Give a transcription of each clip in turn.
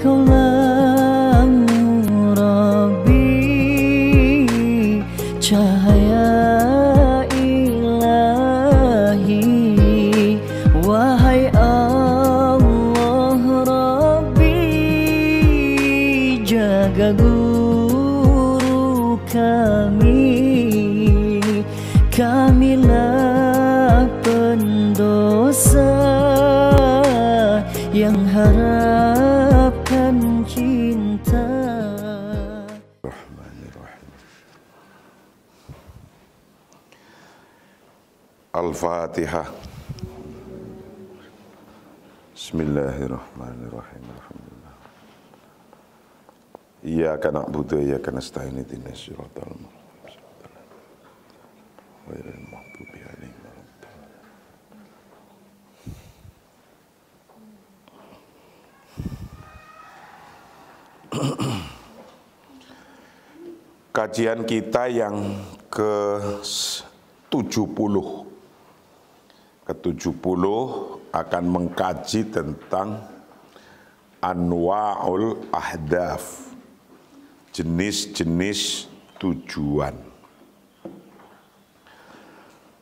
Kaulah Rabbi, cahaya ilahi. Wahai Allah Rabbi, jaga guru kami. Kamilah pendosa yang harapkan cinta. Al-Fatihah. Bismillahirrahmanirrahim. Alhamdulillah. Iyyaka na'budu wa iyyaka nasta'in. Ihdinas siratal mustaqim. Ghairil maghdubi 'alaihim waladdallin. Kajian kita yang ke-70 akan mengkaji tentang anwa'ul ahdaf, jenis-jenis tujuan.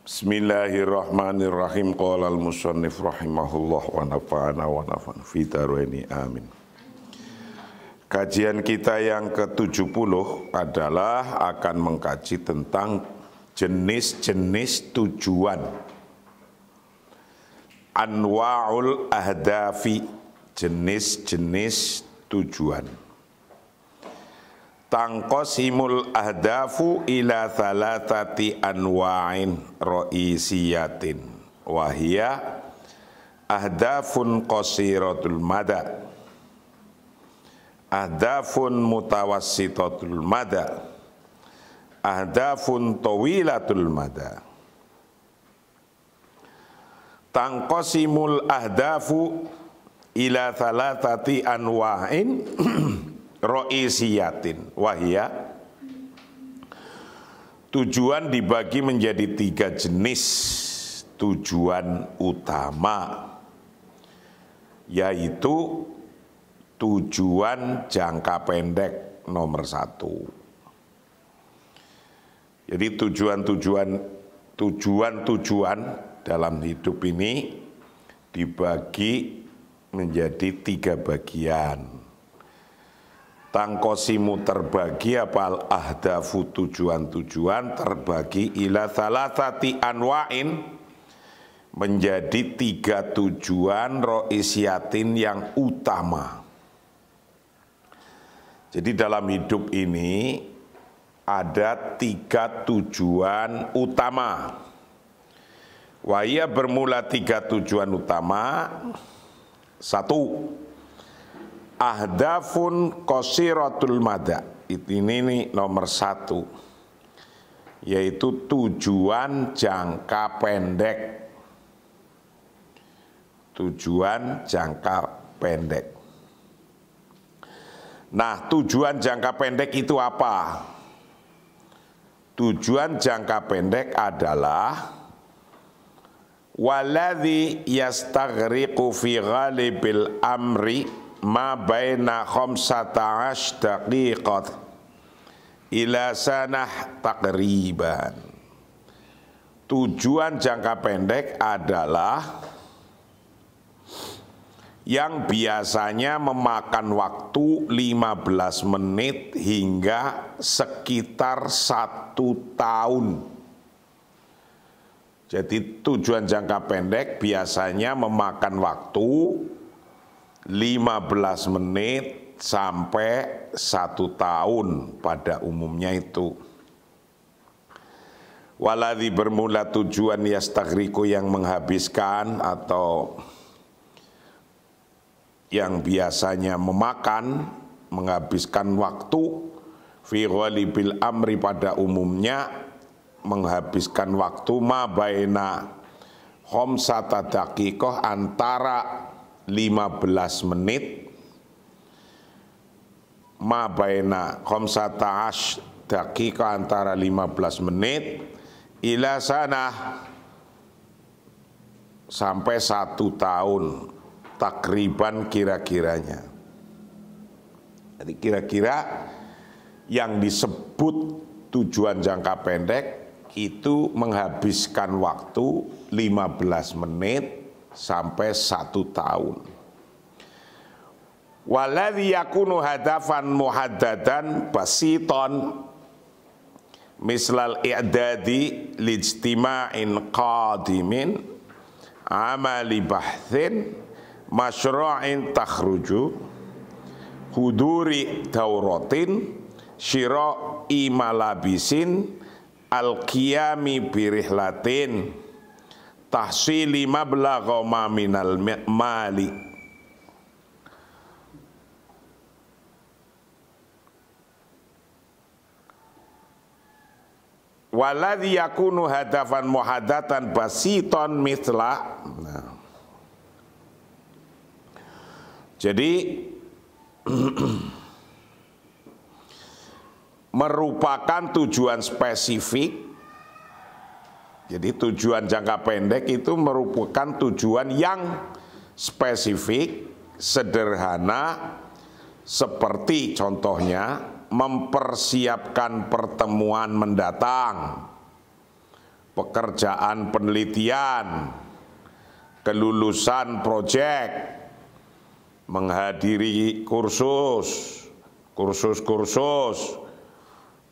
Bismillahirrahmanirrahim. Qala al-musannif rahimahullah wa nafa'ana wa nafa'an fi daraini amin. Kajian kita yang ke-70 adalah akan mengkaji tentang jenis-jenis tujuan. Anwa'ul ahdafi, jenis-jenis tujuan. Tangqasimul ahdafu ila thalathati anwa'in ra'isiyatin wahia ahdafun qasiratul mada, ahdafun mutawassitatul mada, ahdafun tawilatul mada. Tangqasimul ahdafu ila thalathati anwa'in ra'isiyatin wahia, tujuan dibagi menjadi 3 jenis tujuan utama, yaitu tujuan jangka pendek nomor 1. Jadi tujuan dalam hidup ini dibagi menjadi 3 bagian. Tangqasimu terbagi apa ahdafu, tujuan-tujuan terbagi ila thalathati anwa'in menjadi 3 tujuan ra'isiyatin yang utama. Jadi dalam hidup ini ada 3 tujuan utama. Wahia bermula 3 tujuan utama. 1. Ahdafun qasiratul mada. Ini nomor 1. Yaitu tujuan jangka pendek. Tujuan jangka pendek. Nah, tujuan jangka pendek itu apa? Tujuan jangka pendek adalah waladhi yastaghriqu fi ghalibil amri ma baina 15 daqiqat ila sanah taqriban. Tujuan jangka pendek adalah yang biasanya memakan waktu 15 menit hingga sekitar 1 tahun. Jadi tujuan jangka pendek biasanya memakan waktu 15 menit sampai 1 tahun pada umumnya itu. Waladhi bermula tujuan yastaghriqu yang menghabiskan atau yang biasanya menghabiskan waktu fi ghalibil amri pada umumnya menghabiskan waktu ma baina khamsata daqiqah antara 15 menit ma baina khamsata daqiqah antara 15 menit ila sanah sampai 1 tahun takriban kira-kiranya. Jadi kira-kira yang disebut tujuan jangka pendek itu menghabiskan waktu 15 menit sampai 1 tahun. Waladhi yakunu hadafan muhaddadan basiton mislal i'dadi lijtima'in qadimin amali bahthin masyru'in takhruju huduri dauratin syira'i malabisin al-qiyami birihlatin tahsili mablagha ma minal mali. Waladhi yakunu hadafan muhaddatan basiton mithla. Nah. Jadi merupakan tujuan spesifik. Jadi tujuan jangka pendek itu merupakan tujuan yang spesifik, sederhana, seperti contohnya mempersiapkan pertemuan mendatang, pekerjaan penelitian, kelulusan proyek, menghadiri kursus,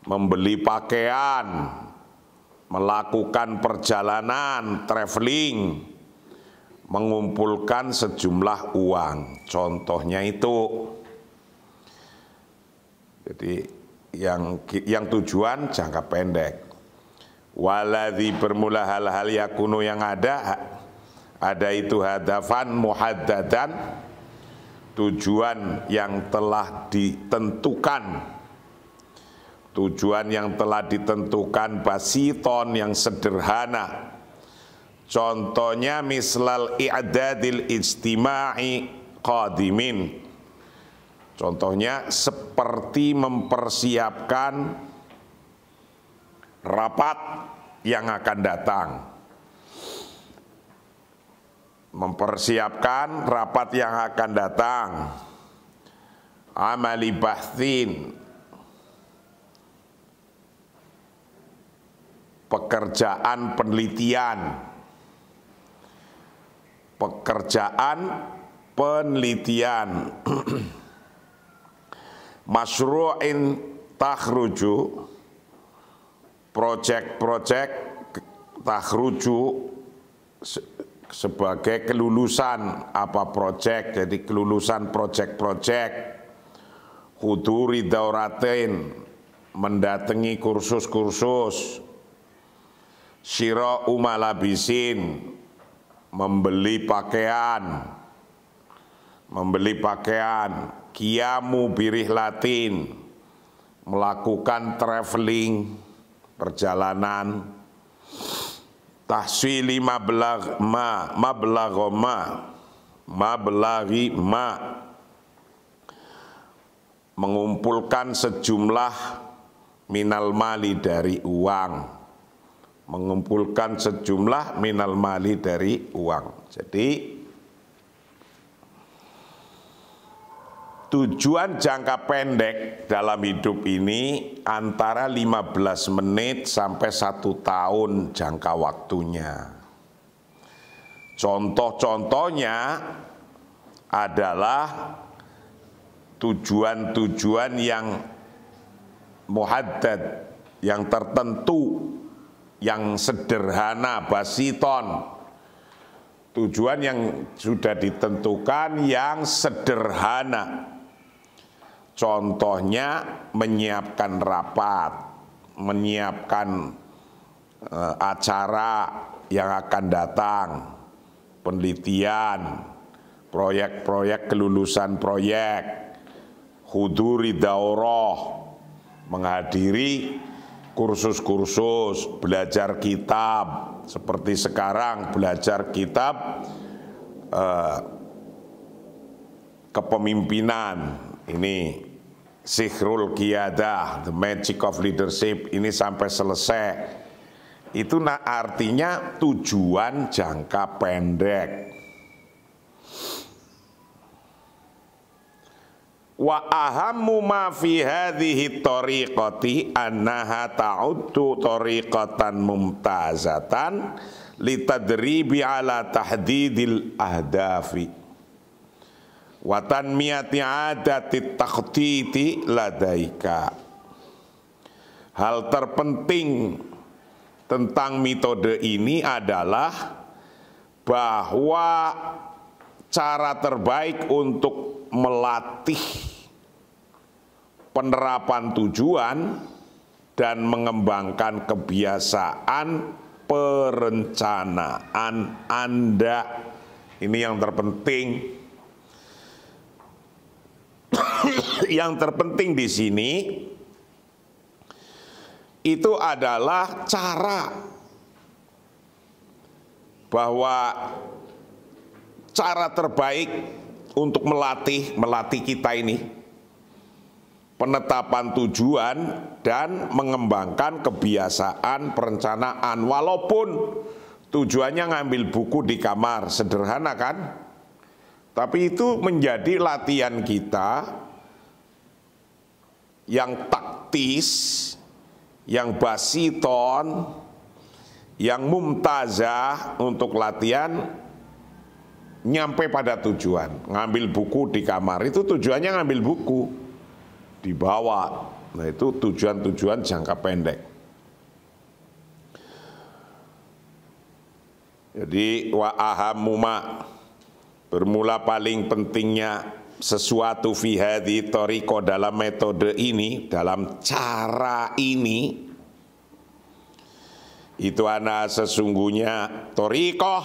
membeli pakaian, melakukan perjalanan, traveling, mengumpulkan sejumlah uang. Contohnya itu. Jadi yang tujuan jangka pendek. Waladhi bermula hal-hal yakunu yang ada itu hadafan muhaddadan, tujuan yang telah ditentukan. Tujuan yang telah ditentukan basiton yang sederhana. Contohnya mislal i'dadil ijtima'i qadimin. Contohnya seperti mempersiapkan rapat yang akan datang. Mempersiapkan rapat yang akan datang. Amali bahthin, pekerjaan penelitian. Pekerjaan penelitian. Masyru'in takhruju, proyek-proyek takhruju sebagai kelulusan apa proyek, jadi kelulusan proyek-proyek. Huduri dauratin, mendatangi kursus-kursus. Syira'u malabisin, membeli pakaian. Qiyamu birihlatin, melakukan traveling, perjalanan. Tahsili mablaghi ma, mengumpulkan sejumlah minal mali dari uang. Mengumpulkan sejumlah minal mali dari uang. Jadi tujuan jangka pendek dalam hidup ini antara 15 menit sampai 1 tahun jangka waktunya. Contoh-contohnya adalah tujuan-tujuan yang muhaddad, yang tertentu, yang sederhana, basiton. Tujuan yang sudah ditentukan yang sederhana. Contohnya menyiapkan rapat, menyiapkan acara yang akan datang, penelitian, proyek-proyek kelulusan proyek, huduri daurah, menghadiri kursus-kursus, belajar kitab, seperti sekarang belajar kitab kepemimpinan, ini Sihrul Qiyadah, The Magic of Leadership, ini sampai selesai. Itu artinya tujuan jangka pendek. Wa ahammu ma fi hadhihi tariqati annaha ta'uddu tariqatan mumtazatan litadribi ala tahdidil ahdafi wa tanmiyati adati takhtiti ladaika. Hal terpenting tentang metode ini adalah bahwa cara terbaik untuk melatih penerapan tujuan dan mengembangkan kebiasaan perencanaan Anda. Ini yang terpenting. Yang terpenting di sini itu adalah cara, bahwa cara terbaik untuk melatih kita ini penetapan tujuan dan mengembangkan kebiasaan perencanaan. Walaupun tujuannya ngambil buku di kamar, sederhana kan? Tapi itu menjadi latihan kita yang taktis, yang basiton, yang mumtazah untuk latihan nyampe pada tujuan. Ngambil buku di kamar itu tujuannya ngambil buku, dibawa. Nah itu tujuan-tujuan jangka pendek. Jadi wa ahammuma, bermula paling pentingnya sesuatu fi hadhi thariqah, dalam metode ini, dalam cara ini, itu ana sesungguhnya thariqah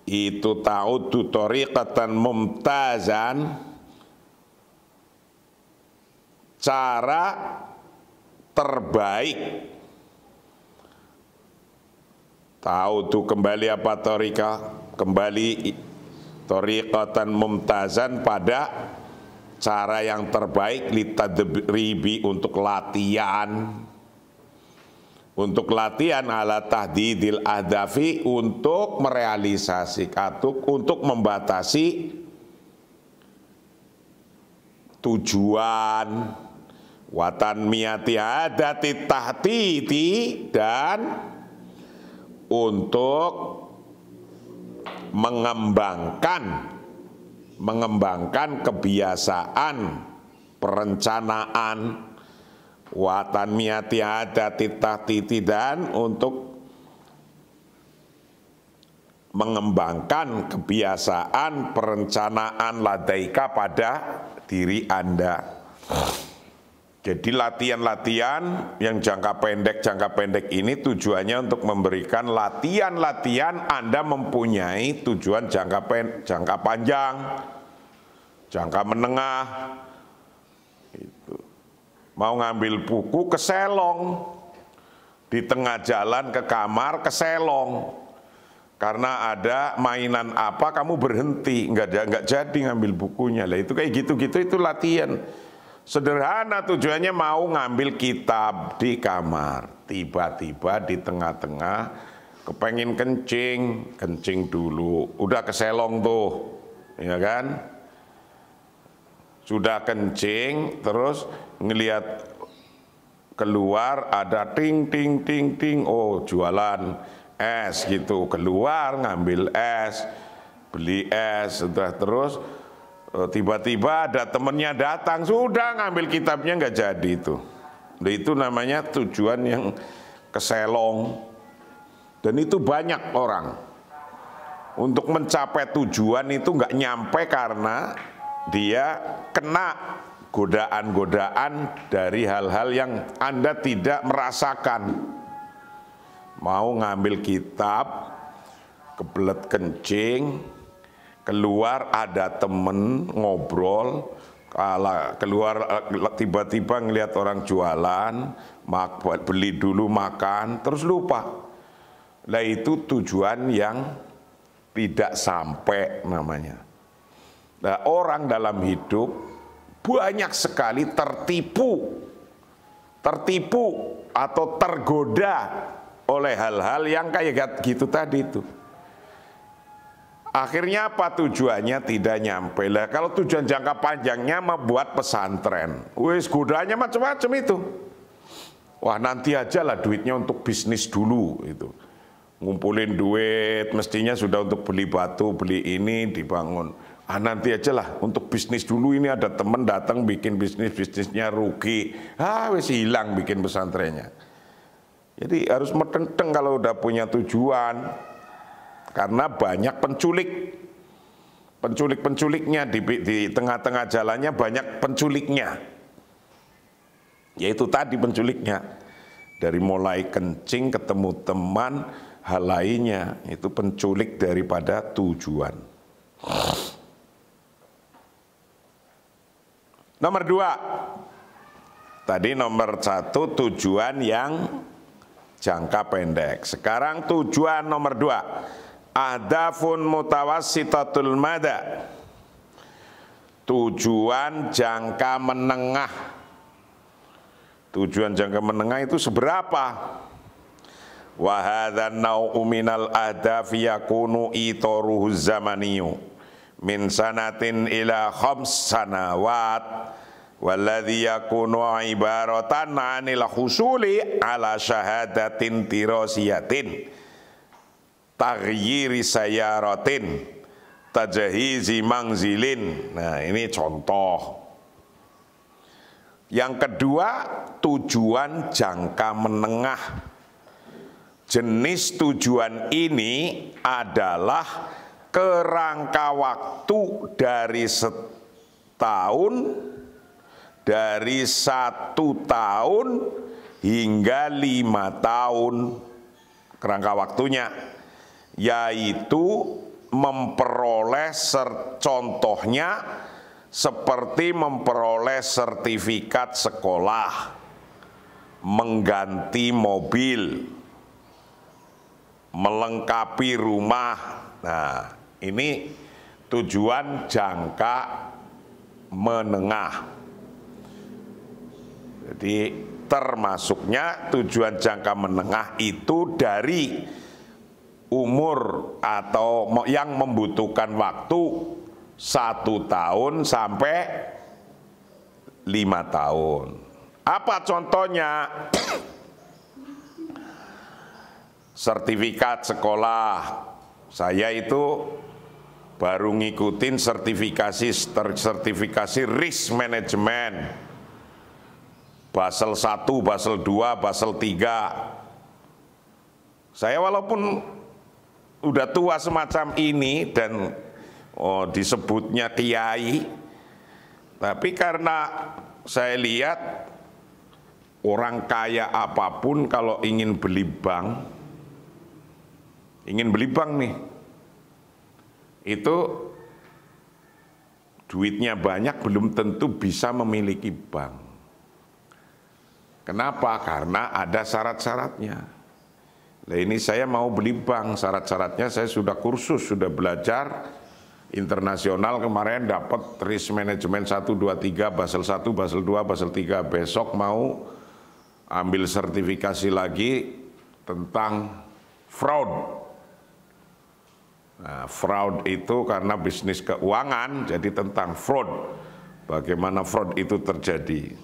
itu ta'uddu thariqatan mumtazan, cara terbaik. Ta'uddu kembali apa thariqah? Kembali thariqatan mumtazan pada cara yang terbaik, litadribi untuk latihan. Untuk latihan ala tahdidil ahdafi, untuk merealisasikan, untuk membatasi tujuan, watan miyati adati tahtiti, dan untuk mengembangkan kebiasaan perencanaan, watan miyati adati tahtiti, dan untuk mengembangkan kebiasaan perencanaan ladaika pada diri Anda. Jadi latihan-latihan yang jangka pendek ini tujuannya untuk memberikan latihan-latihan Anda mempunyai tujuan jangka panjang, jangka menengah. Itu. Mau ngambil buku keselong, di tengah jalan ke kamar keselong, karena ada mainan apa kamu berhenti, nggak jadi ngambil bukunya. Lah itu kayak gitu-gitu, itu latihan. Sederhana, tujuannya mau ngambil kitab di kamar, tiba-tiba di tengah-tengah kepengin kencing dulu, udah keselong tuh, ya kan? Sudah kencing, terus ngelihat keluar ada ting ting ting ting, oh jualan es gitu, keluar ngambil es, beli es, sudah. Terus tiba-tiba ada temennya datang, sudah ngambil kitabnya nggak jadi itu. Nah, itu namanya tujuan yang keselong. Dan itu banyak orang untuk mencapai tujuan itu nggak nyampe karena dia kena godaan-godaan dari hal-hal yang Anda tidak merasakan. Mau ngambil kitab, kebelet kencing, keluar ada temen ngobrol, keluar tiba-tiba ngelihat orang jualan, beli dulu makan, terus lupa. Lah itu tujuan yang tidak sampai namanya. Nah, orang dalam hidup banyak sekali tertipu atau tergoda oleh hal-hal yang kayak gitu tadi itu. Akhirnya apa tujuannya? Tidak nyampe. Lah kalau tujuan jangka panjangnya membuat pesantren, wis godanya macam-macam itu. Wah nanti aja lah duitnya untuk bisnis dulu itu. Ngumpulin duit mestinya sudah untuk beli batu, beli ini dibangun. Ah nanti aja lah untuk bisnis dulu, ini ada temen datang bikin bisnisnya rugi. Ah wis hilang bikin pesantrennya. Jadi harus metenteng kalau udah punya tujuan. Karena banyak penculiknya di tengah-tengah jalannya banyak penculiknya. Yaitu tadi penculiknya. Dari mulai kencing, ketemu teman, hal lainnya. Itu penculik daripada tujuan. Nomor 2. Tadi nomor 1 tujuan yang jangka pendek. Sekarang tujuan nomor 2. Ahdafun mutawassitatul mada. Tujuan jangka menengah. Tujuan jangka menengah itu seberapa? Wa hadzal nau'u minal ahdafi yakunu itaruhu zamaniyu min sanatin ila 5 sanawat walladhi yakunu ibaratan 'anil husuli ala syahadatin tirasiyatin taghyiri sayaratin tajahizi mangzilin. Nah ini contoh. Yang kedua tujuan jangka menengah. Jenis tujuan ini adalah kerangka waktu dari setahun, dari 1 tahun hingga 5 tahun kerangka waktunya, yaitu memperoleh contohnya seperti memperoleh sertifikat sekolah, mengganti mobil, melengkapi rumah. Nah, ini tujuan jangka menengah. Jadi termasuknya tujuan jangka menengah itu dari umur atau yang membutuhkan waktu 1 tahun sampai 5 tahun. Apa contohnya? Sertifikat sekolah. Saya itu baru ngikutin sertifikasi risk management. Basel 1, Basel 2, Basel 3. Saya walaupun udah tua semacam ini dan disebutnya kiai, tapi karena saya lihat orang kaya apapun kalau ingin beli bank nih, itu duitnya banyak belum tentu bisa memiliki bank. Kenapa? Karena ada syarat-syaratnya. Nah ini saya mau beli bank, syarat-syaratnya saya sudah kursus, sudah belajar internasional kemarin, dapat risk management 1, 2, 3, Basel 1, Basel 2, Basel 3. Besok mau ambil sertifikasi lagi tentang fraud. Nah, fraud itu karena bisnis keuangan, jadi tentang fraud. Bagaimana fraud itu terjadi.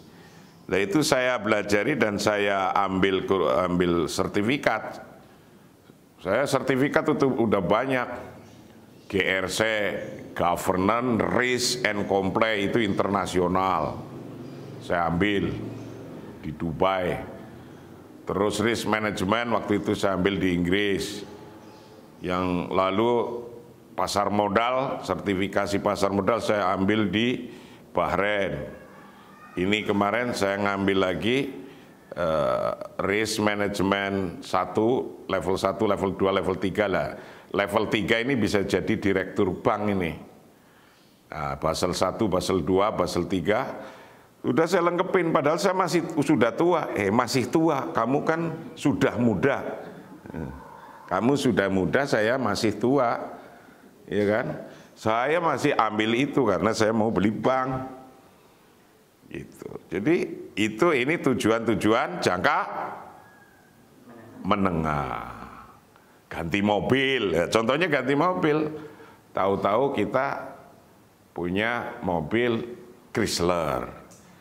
Nah itu saya belajari dan saya ambil sertifikat. Saya sertifikat itu udah banyak. GRC, Governance, Risk and Compliance, itu internasional. Saya ambil di Dubai. Terus Risk Management waktu itu saya ambil di Inggris. Yang lalu pasar modal, sertifikasi pasar modal saya ambil di Bahrain. Ini kemarin saya ngambil lagi risk management 1, level 1, level 2, level 3 lah. Level 3 ini bisa jadi direktur bank ini. Nah, Basel 1, Basel 2, Basel 3 udah saya lengkapin, padahal saya sudah tua. Masih tua, kamu kan sudah muda. Kamu sudah muda, saya masih tua. Ya kan? Saya masih ambil itu karena saya mau beli bank. Gitu. Jadi ini tujuan-tujuan jangka menengah. Ganti mobil, ya, contohnya ganti mobil. Tahu-tahu kita punya mobil Chrysler.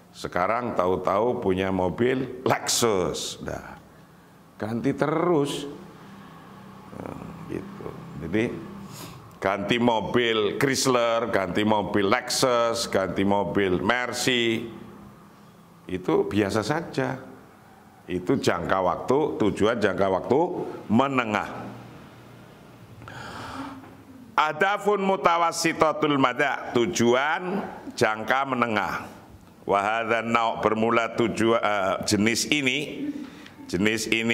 Sekarang tahu-tahu punya mobil Lexus. Nah, ganti terus. Gitu. Jadi ganti mobil Chrysler, ganti mobil Lexus, ganti mobil Mercy, itu biasa saja. Itu jangka waktu, tujuan jangka waktu menengah. Adafun mutawassitatul mada, tujuan jangka menengah. Wahadhan nau' bermula jenis ini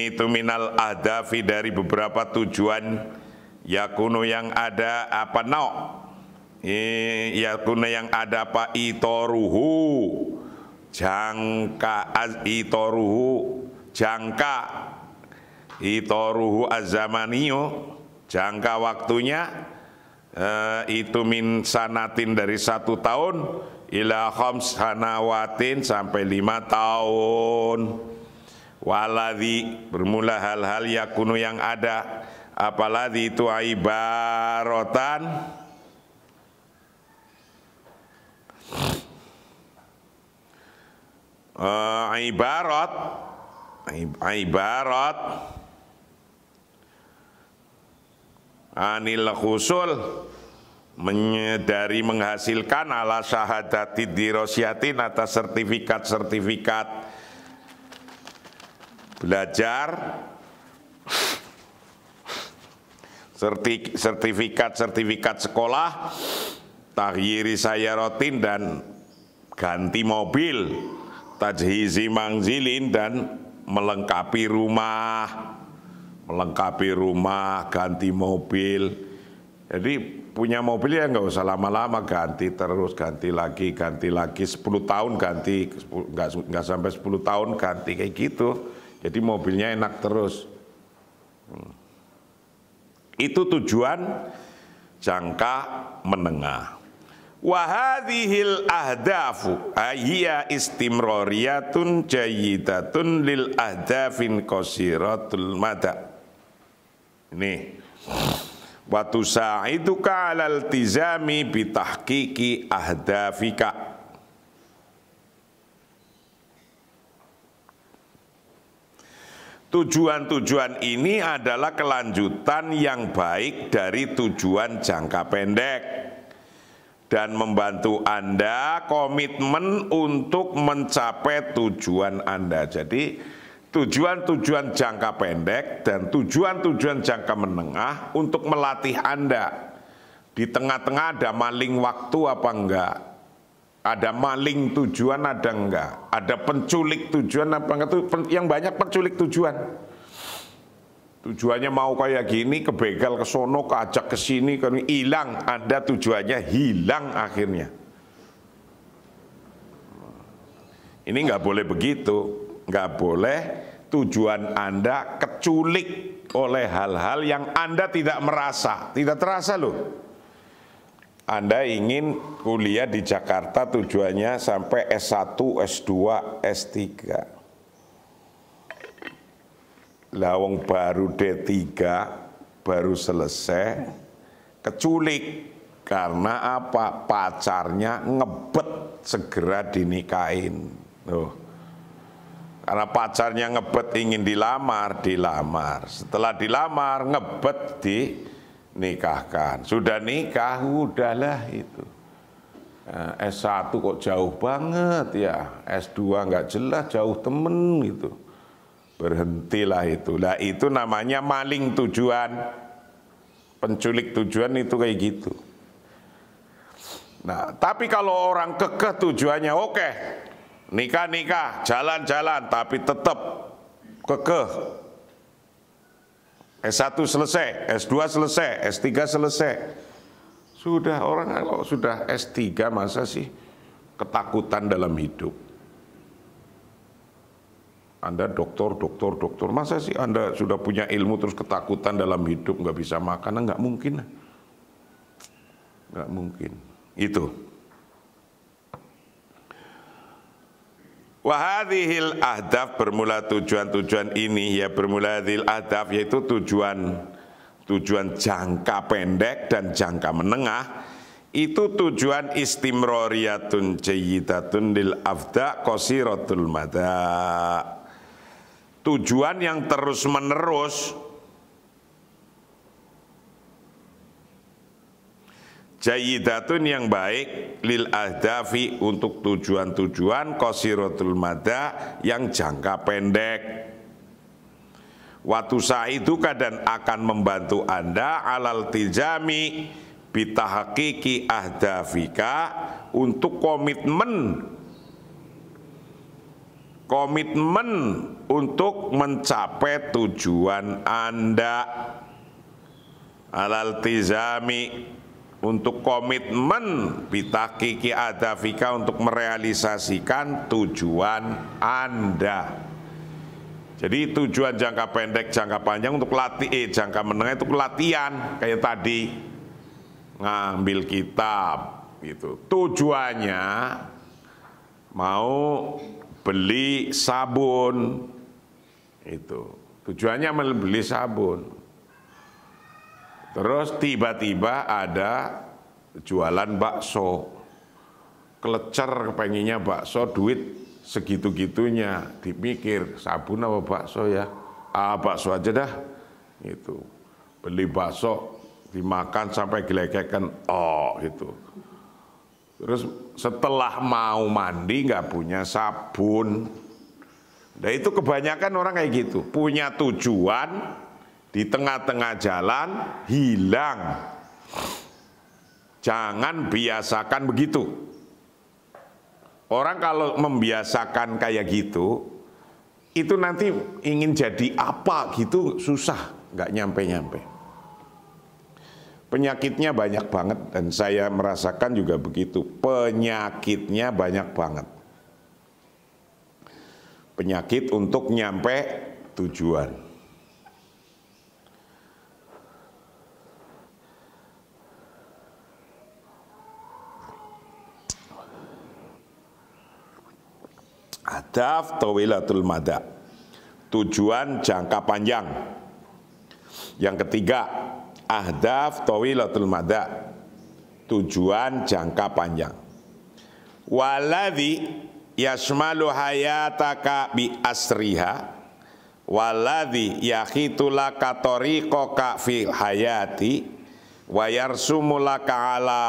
itu minal ahdafi dari beberapa tujuan yakunu yang ada apa yakunu yang ada apa itoruhu jangka itoruhu azamaniyo jangka waktunya itu min sanatin dari 1 tahun ila khams sanawatin sampai 5 tahun. Waladhi bermula hal-hal yakunu yang ada apalagi itu ibarotan ibarat anil khusul dari menghasilkan ala syahadati dirosyatin atas sertifikat belajar, sertifikat sekolah, tahyiri sayarotin dan ganti mobil, tajhizi mangzilin dan melengkapi rumah, ganti mobil. Jadi punya mobil ya nggak usah lama-lama, ganti terus, ganti lagi 10 tahun ganti, nggak sampai 10 tahun ganti kayak gitu. Jadi mobilnya enak terus. Itu tujuan jangka menengah. Wahadhil ahdafu hiya istimrariyatun jayyidatun lil ahdafin qasiratul mada. Ini wa tusaiduka 'alal iltizami bi tahqiqi ahdafika. Tujuan-tujuan ini adalah kelanjutan yang baik dari tujuan jangka pendek dan membantu Anda komitmen untuk mencapai tujuan Anda. Jadi tujuan-tujuan jangka pendek dan tujuan-tujuan jangka menengah untuk melatih Anda. Di tengah-tengah ada maling waktu apa enggak? Ada maling tujuan ada enggak? Ada penculik tujuan apa enggak? Yang banyak penculik tujuan. Tujuannya mau kayak gini, kebegal ke sono, keajak ke sini, hilang. Ada tujuannya hilang akhirnya. Ini enggak boleh begitu. Enggak boleh tujuan Anda keculik oleh hal-hal yang Anda tidak merasa. Tidak terasa loh. Anda ingin kuliah di Jakarta tujuannya sampai S1, S2, S3. Lawang baru D3, baru selesai, keculik. Karena apa? Pacarnya ngebet segera dinikahin. Karena pacarnya ngebet ingin dilamar. Setelah dilamar, ngebet nikahkan. Sudah nikah, udahlah itu. S1 kok jauh banget ya, S2 nggak jelas, jauh temen gitu. Berhentilah itu. Lah itu namanya maling tujuan, penculik tujuan itu kayak gitu. Nah, tapi kalau orang kekeh tujuannya oke, nikah, jalan-jalan, tapi tetap kekeh. S1 selesai, S2 selesai, S3 selesai. Sudah orang kalau sudah S3 masa sih ketakutan dalam hidup. Anda doktor, masa sih Anda sudah punya ilmu terus ketakutan dalam hidup, nggak bisa makan, nggak mungkin. Nggak mungkin. Itu. Wahadhil ahdaf bermula tujuan-tujuan ini ya bermula hadhil ahdaf yaitu tujuan tujuan jangka pendek dan jangka menengah, itu tujuan istimroriyatun jayyidatun lil afda qasiratul mada. Tujuan yang terus menerus, jayyidatun yang baik, lil ahdafi untuk tujuan-tujuan, qasiratul mada yang jangka pendek. Watu sa'iduka dan akan membantu Anda alal tijami bitahqiqi ahdafika untuk komitmen untuk mencapai tujuan Anda. Alal tizami untuk komitmen bitahqiqi ahdafika untuk merealisasikan tujuan Anda. Jadi tujuan jangka pendek, jangka panjang untuk jangka menengah itu latihan kayak tadi ngambil kitab gitu. Tujuannya mau beli sabun itu. Tujuannya beli sabun. Terus tiba-tiba ada jualan bakso. Kelecer pengennya bakso, duit segitu-gitunya, dipikir sabun apa bakso ya, bakso aja dah, itu beli bakso dimakan sampai gelegekan, itu. Terus setelah mau mandi nggak punya sabun, nah itu kebanyakan orang kayak gitu, punya tujuan di tengah-tengah jalan hilang. Jangan biasakan begitu. Orang kalau membiasakan kayak gitu, itu nanti ingin jadi apa gitu susah, nggak nyampe-nyampe. Penyakitnya banyak banget dan saya merasakan juga begitu. Penyakitnya banyak banget. Penyakit untuk nyampe tujuan. Hadaf tawilatul mada, tujuan jangka panjang. Yang ketiga, ahdaf tawilatul mada, tujuan jangka panjang. Waladhi yasmalu hayataka bi asriha, waladhi yakhitulaka tariqaka fil hayati, wa yarsumulaka ala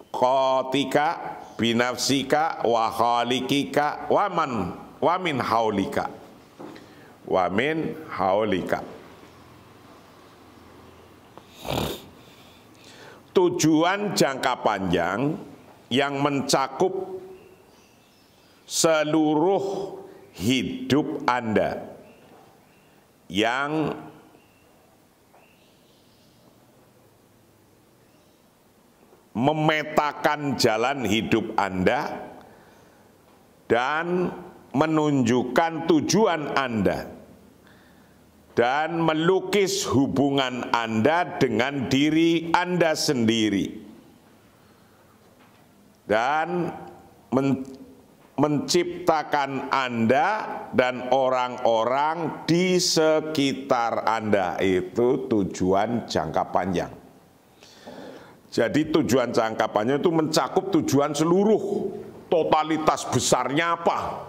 qatika binafsika wa khalikika wa min haulika tujuan jangka panjang yang mencakup seluruh hidup Anda, yang memetakan jalan hidup Anda dan menunjukkan tujuan Anda dan melukis hubungan Anda dengan diri Anda sendiri dan menciptakan Anda dan orang-orang di sekitar Anda. Itu tujuan jangka panjang. Jadi tujuan jangka panjang itu mencakup tujuan seluruh, totalitas besarnya apa?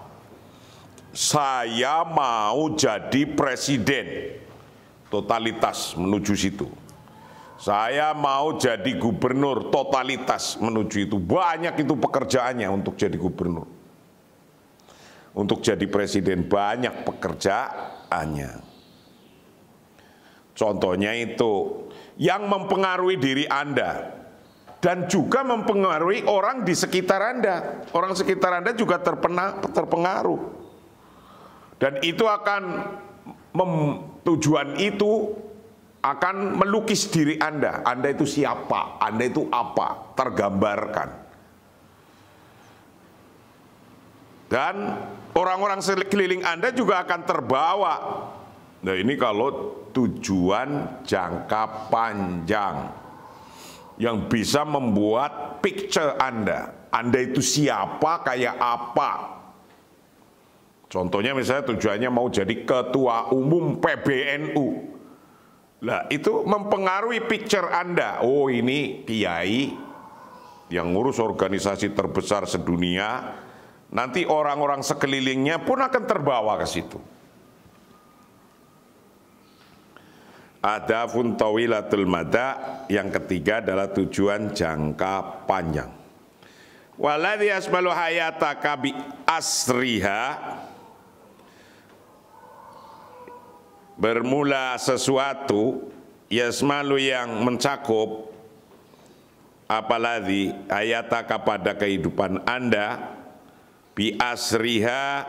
Saya mau jadi presiden, totalitas menuju situ. Saya mau jadi gubernur, totalitas menuju itu. Banyak itu pekerjaannya untuk jadi gubernur. Untuk jadi presiden banyak pekerjaannya. Contohnya itu yang mempengaruhi diri Anda dan juga mempengaruhi orang di sekitar Anda. Orang sekitar Anda juga terpengaruh. Dan itu akan tujuan itu akan melukis diri Anda. Anda itu siapa? Anda itu apa? Tergambarkan. Dan orang-orang sekeliling Anda juga akan terbawa. Nah, ini kalau tujuan jangka panjang yang bisa membuat picture Anda. Anda itu siapa, kayak apa. Contohnya misalnya tujuannya mau jadi ketua umum PBNU. Lah itu mempengaruhi picture Anda. Oh ini kiai yang ngurus organisasi terbesar sedunia, nanti orang-orang sekelilingnya pun akan terbawa ke situ. Adafun tawilatul mada, yang ketiga adalah tujuan jangka panjang. Waladhi asmalu hayataka bi asriha, bermula sesuatu yasmalu yang mencakup, apalagi hayataka pada kehidupan Anda, bi asriha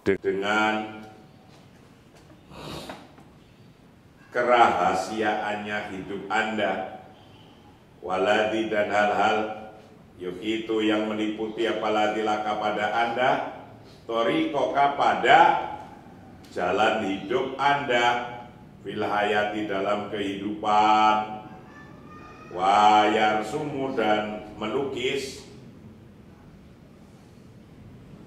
dengan kerahasiaannya hidup Anda, waladhi dan hal-hal itu yang meliputi apalagi laka pada Anda, torikoka pada jalan hidup Anda, fil hayati dalam kehidupan, wayar sumu dan melukis,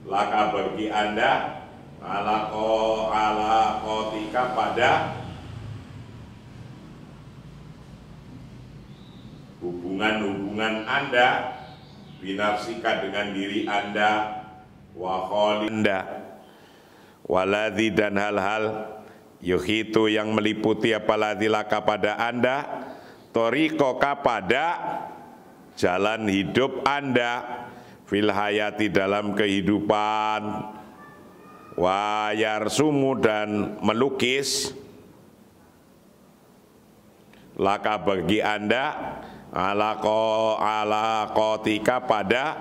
laka bagi Anda, ala kotika pada hubungan-hubungan Anda, binafsika dengan diri Anda, wa kholi Anda, waladhi dan hal-hal yuhitu yang meliputi apalagi laka pada Anda, torikoka pada jalan hidup Anda, fil hayati dalam kehidupan, wayar sumu dan melukis, laka bagi Anda, ala kotika pada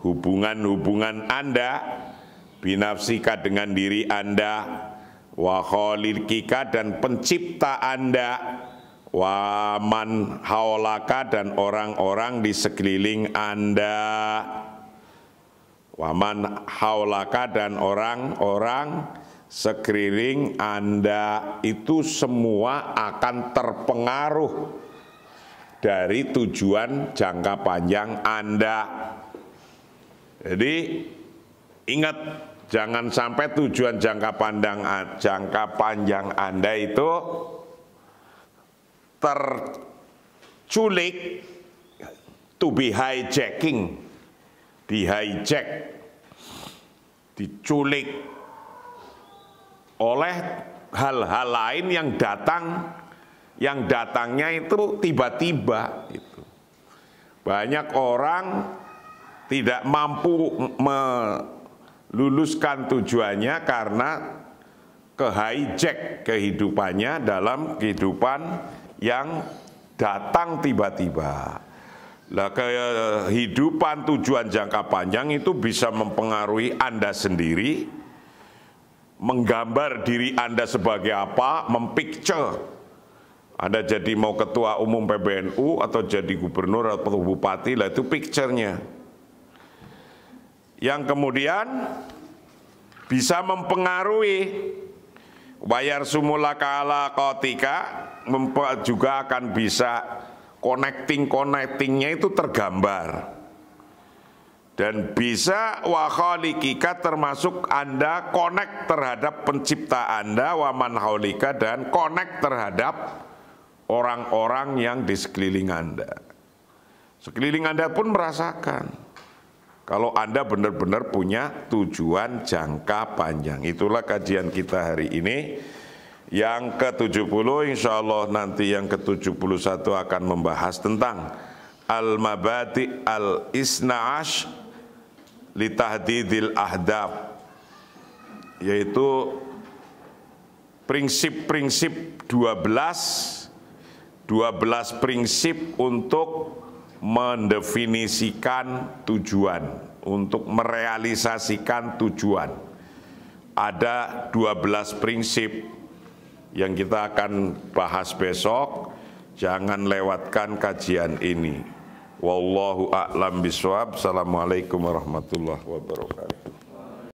hubungan-hubungan Anda, binafsika dengan diri Anda, wa khalilkika dan pencipta Anda, wa man haulaka dan orang-orang di sekeliling Anda, wa man haulaka dan orang-orang sekeliling Anda, itu semua akan terpengaruh dari tujuan jangka panjang Anda. Jadi ingat, jangan sampai tujuan jangka panjang Anda itu terculik, to be hijacking, di-hijack, diculik oleh hal-hal lain yang datangnya itu tiba-tiba. Banyak orang tidak mampu meluluskan tujuannya karena ke-hijack kehidupannya dalam kehidupan yang datang tiba-tiba. Lah, kehidupan tujuan jangka panjang itu bisa mempengaruhi Anda sendiri, menggambar diri Anda sebagai apa, mempicture Anda jadi mau ketua umum PBNU atau jadi gubernur atau bupati, lah itu picture-nya. Yang kemudian bisa mempengaruhi wayar sumulaka ala kotika, juga akan bisa connectingnya itu tergambar. Dan bisa wa khalikika, termasuk Anda connect terhadap pencipta Anda, wa man haulika, dan connect terhadap orang-orang yang di sekeliling Anda. Sekeliling Anda pun merasakan kalau Anda benar-benar punya tujuan jangka panjang. Itulah kajian kita hari ini yang ke-70. Insya Allah nanti yang ke-71 akan membahas tentang al-mabadi al-isna'ash litahdidil ahdaf, yaitu prinsip-prinsip 12 prinsip untuk mendefinisikan tujuan, untuk merealisasikan tujuan. Ada 12 prinsip yang kita akan bahas besok. Jangan lewatkan kajian ini. Wallahu a'lam bishawab. Assalamualaikum warahmatullahi wabarakatuh.